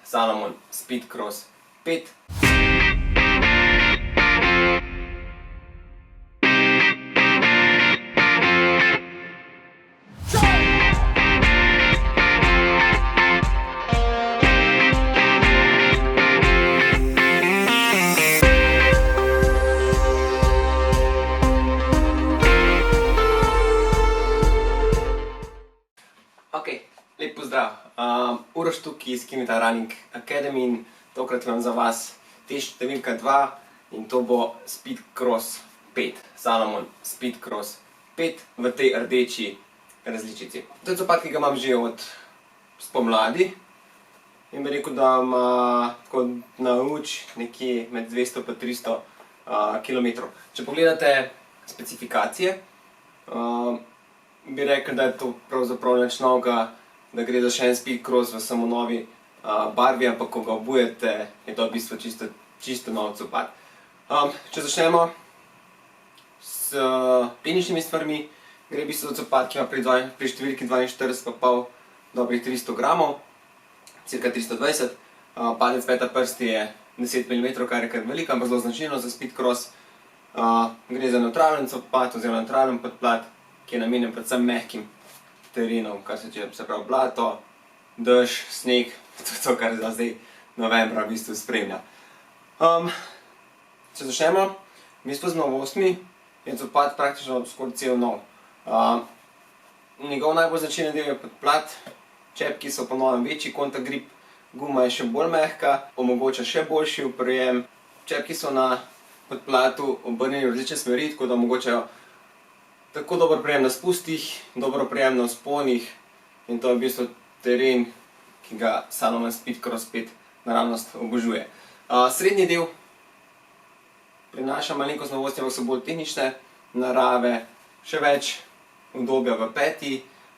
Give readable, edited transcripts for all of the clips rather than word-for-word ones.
Salomon Speedcross 5. Lep pozdrav, Uroš tukaj iz Kimita Running Academy in tokrat imam za vas test številka 2 in to bo Speedcross 5, Salomon Speedcross 5 v tej rdeči različici. To je copat, ki ga imam že od spomladi in bi rekel, da ima tako na uč nekje med 200 pa 300 km. Če pogledate specifikacije, bi rekel, da je to pravzaprav nič novega, da gre za še en Speedcross v samo novi barvi, ampak ko ga obujete, je to v bistvu čisto nov copat. Če začnemo s tehničnimi stvarmi, gre v bistvu za copat, ki ima pri številki 42,5 dobrih 300 gramov, cirka 320. Padec peta prsti je 10 mm, kar je kar veliko, ampak zelo značilno za Speedcross. Gre za nevtralen copat oziroma nevtralen podplat, ki je namenjen predvsem mehkim terenov, kar se pravi blato, dež, sneg, to, kar zdaj novembra v bistvu spremlja. Če začnemo, v bistvu z novostmi, je copat praktično skoraj cel nov. Njegov najbolj značilen del je podplat, čepki so po novem večji, kontakt grip, guma je še bolj mehka, omogoča še boljši oprijem. Čepki so na podplatu obrnjeni v različne smeri, tako da omogočajo tako dober oprijem na spustih, dober oprijem na vzponih in to je v bistvu teren, ki ga Salomon Speedcross 5 naravnost obožuje. Srednji del prinaša malenkost novosti, ampak so bolj tehnične narave, še več udobja v peti,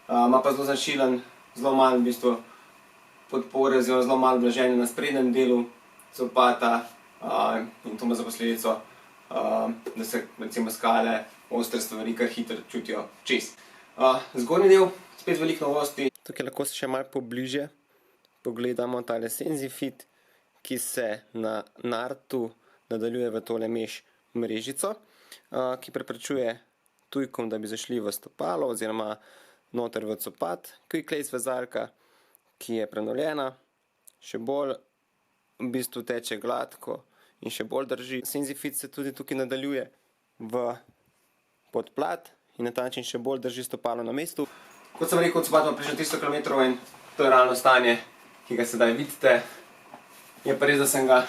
ima pa zelo značilen, zelo malo v bistvu podpore oziroma zelo malo blaženja na sprednjem delu copata in to ima za posledico, da se recimo skale, ostre stvari kar hitro čutijo čez. Zgornji del, spet veliko novosti. Tukaj lahko še malo pobliže pogledamo tale Senzifit, ki se na nartu nadaljuje v tole meš mrežico, ki preprečuje tujkom, da bi zašli v stopalo oziroma noter v copat. Quick lace vezalka, ki je prenovljena, še bolj v bistvu teče gladko in še bolj drži. Senzifit se tudi tukaj nadaljuje v podplat in na ta način še bolj drži stopalo na mestu. Kot sem rekel, copat ima približno 300 km in to je realno stanje, ki ga sedaj vidite. Je pa res, da sem ga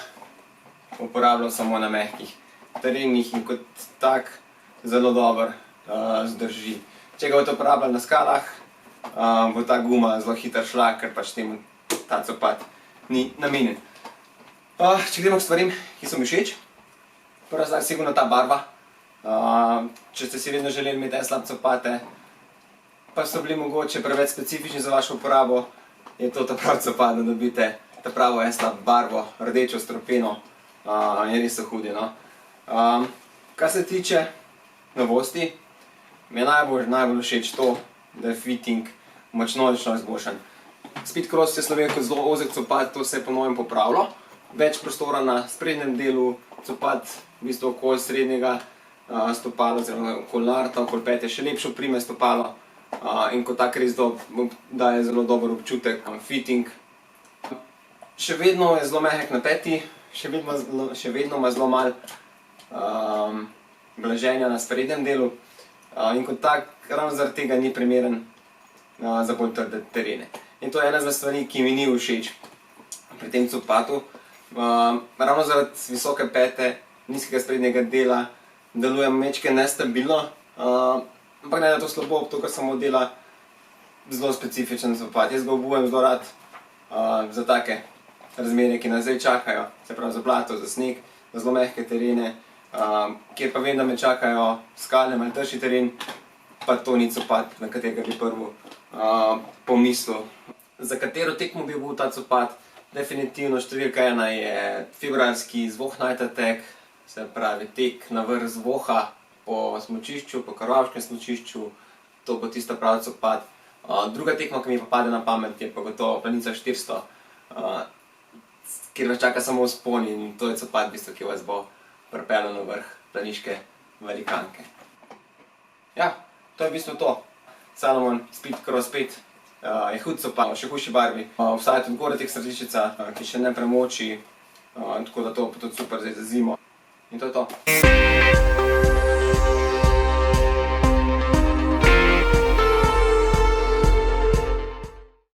uporabljal samo na mehkih terenih in kot tak zelo dobro zdrži. Če ga boste uporabljali na skalah, bo ta guma zelo hitro šla, ker pač temu ta copat ni namenjen. Če gremo k stvarim, ki so mi všeč, prva stvar je sigurno ta barva. Če ste si vedno želeli imeti en slab copate, pa so bili mogoče preveč specifični za vašo uporabo, je to ta pravi copat, da dobite ta pravo en slab barvo, rdečo, stropeno in res so hudi. Kar se tiče novosti, mi je najbolj všeč to, da je fitting močno izboljšan. Speedcross je slovel kot zelo ozek copat, to se je po novem popravilo. Več prostora na sprednjem delu, copat v bistvu okoli srednjega stopalo oziroma okoli narta, okoli pete še lepše oprime stopalo in kot tak res daje zelo dober občutek. Fitting še vedno je zelo mehek na peti, še vedno ima zelo malo blaženja na sprednjem delu in kot tak ravno zaradi tega ni primeren za bolj trde terene. In to je ena izmed stvari, ki mi ni všeč pri tem copatu. Ravno zaradi visoke pete, nizkega sprednjega dela, deluje majčkeno nestabilno, ampak ne da je to slabo, to kar samo dela zelo specifičen copat. Jaz ga obujem zelo rad za take razmere, ki nas zdaj čakajo, se pravi za blato, za sneg, za zelo mehke terene, kjer pa vem, da me čakajo skale, malo trši teren, pa to ni copat, na katerega bi prvo pomislil. Za katero tekmo bi bil ta copat? Definitivno številka 1 je februarski Zvoh Night Attack, se pravi tek na vrh Zvoha po smučišču, po Karvavškem smučišču, to bo tista pravi copat. Druga tekma, ki mi pa pade na pamet, je pa gotovo Planica 400. kjer vas čaka samo vzpon in to je copat, v bistvu, ki vas bo pripeljal na vrh planiške velikanke. Ja, to je v bistvu to. Salomon Speed Cross 5 je hud copat, v še hujši barvi. Obstaja tudi Gore-Tex različica, ki še ne premoči, tako da to je tudi super zdaj za zimo. In to je to.